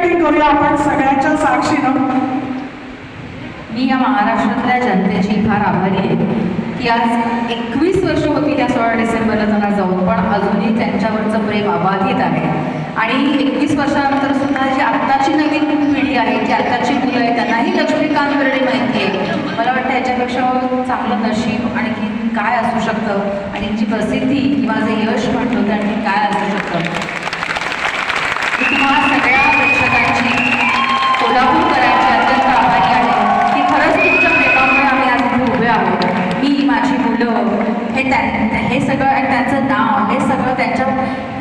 Typing करूया आपण सगळ्यांच्या साक्षीनं. मी या महाराष्ट्रातल्या जनतेची फार आभारी आहे की आज 21 वर्ष होती त्या 16 डिसेंबरला त्यांना जाऊन, पण अजूनही त्यांच्यावरचं प्रेम अबाधित आहे. आणि 21 वर्षानंतर सुद्धा जी आत्ताची नवीन पिढी आहे, जी आत्ताची मुलं आहेत, त्यांनाही लक्ष्मीकांत बेर्डे माहिती आहे. मला वाटतं याच्यापेक्षा चांगलं नशीब आणखी काय असू शकतं, आणि जी प्रसिद्धी किंवा जे यश म्हणतो ते आणखी काय असू शकतं. मी तुम्हाला सगळ्या प्रेक्षकांची, कोल्हापूरकरांची अत्यंत आभारी आहे की खरंच तुमच्या प्रेमामुळे आम्ही आज इथे उभे आहोत. मी, माझी मुलं, हे सगळं आणि त्यांचं नाव, हे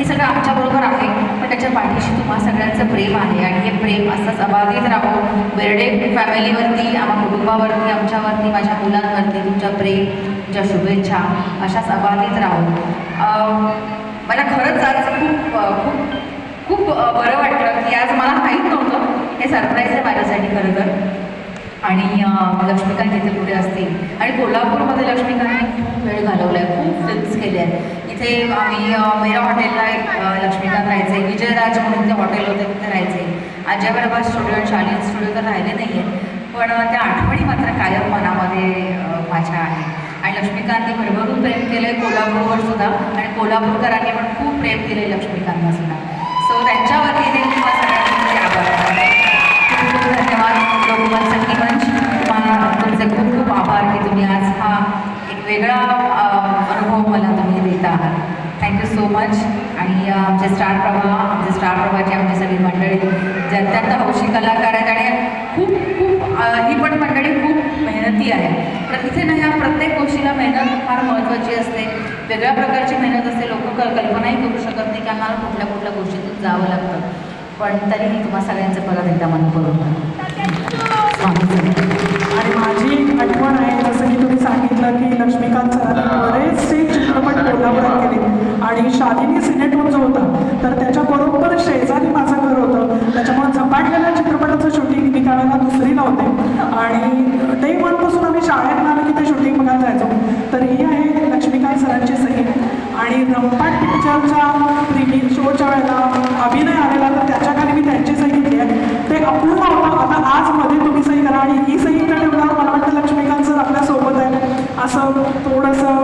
सगळं आमच्याबरोबर आहे, पण त्याच्या पाठीशी तुम्हा सगळ्यांचं प्रेम आहे. आणि हे प्रेम असंच अबाधित राहो. बेर्डे फॅमिलीवरती, आम्हा कुटुंबावरती, आमच्यावरती, माझ्या मुलांवरती तुमच्या प्रेम, तुमच्या शुभेच्छा अशाच अबाधित राहो. मला खरंच आज खूप बरं वाटलं की आज मला माहीत नव्हतं, हे सरप्राईज आहे माझ्यासाठी खरं तर. आणि लक्ष्मीकांत इथे पुढे असतील आणि कोल्हापूरमध्ये लक्ष्मीकांतने खूप वेळ घालवला आहे, खूप फिल्म्स केल्या आहेत. इथे आम्ही मेरा हॉटेलला लक्ष्मीकांत राहायचे, विजयराज म्हणून ते हॉटेल होते तिथे राहायचे. अजयप्रभा स्टुडिओ आणि शालीन स्टुडिओ तर राहिले नाही आहेत, पण त्या आठवणी मात्र कायम मनामध्ये माझ्या आहे. आणि लक्ष्मीकांतने भरभरून प्रेम केलं आहे कोल्हापूरवर सुद्धा, आणि कोल्हापूरकरांनी पण खूप प्रेम केलं आहे लक्ष्मीकांतला सुद्धा. सो त्यांच्या वतीने तुम्हाला सगळ्यांचे आभार. खूप खूप धन्यवाद लोकमत संगीत मंच, तुम्हाला तुमचे खूप खूप आभार की तुम्ही आज हा एक वेगळा अनुभव मला तुम्ही देता आहात. Thank you so much. आणि आमचे स्टार प्रभाची आमची सगळी मंडळी जे अत्यंत हौशी कलाकार आहेत, आणि खूप ही पण मंडळी खूप मेहनती आहे. तर इथे ना ह्या प्रत्येक गोष्टीला मेहनत फार महत्त्वाची असते, वेगळ्या प्रकारची मेहनत असते. लोक कल्पनाही करू शकत नाही की आम्हाला कुठल्या गोष्टीतून जावं लागतं, पण तरीही तुम्हा सगळ्यांचं परत एकदा मनपूर्वक आणि माझी आठवण आहे, जसं की तुम्ही सांगितलं की लक्ष्मीकांत सरांनी बरेचसे चित्रपट कोल्हापुरात केले, आणि शालिनी सिनेटोन जो होता तर त्याच्याबरोबर शेजारी माझं घर होतं. त्याच्यामुळे झपाटलेल्या चित्रपटाचं शूटिंग मी त्यावेळेला दुसरीला होते, आणि डे वनपासून आम्ही शाळेत आलं की ते शूटिंग बघायला जायचो. तर ही आहे लक्ष्मीकांत सरांची सही. आणि रंपाट पिक्चरच्या प्रीमियर शोच्या वेळेला अभिनय आलेला, तर त्याच्याखाली मी त्यांची सही घेतली आहे. ते अपूर्ण होतं. आता आज मध्ये तुम्ही सही करा, आणि ही सही इकडे ठेवल्यावर मला वाटतं लक्ष्मीकांत सर आपल्यासोबत आहे असं थोडंसं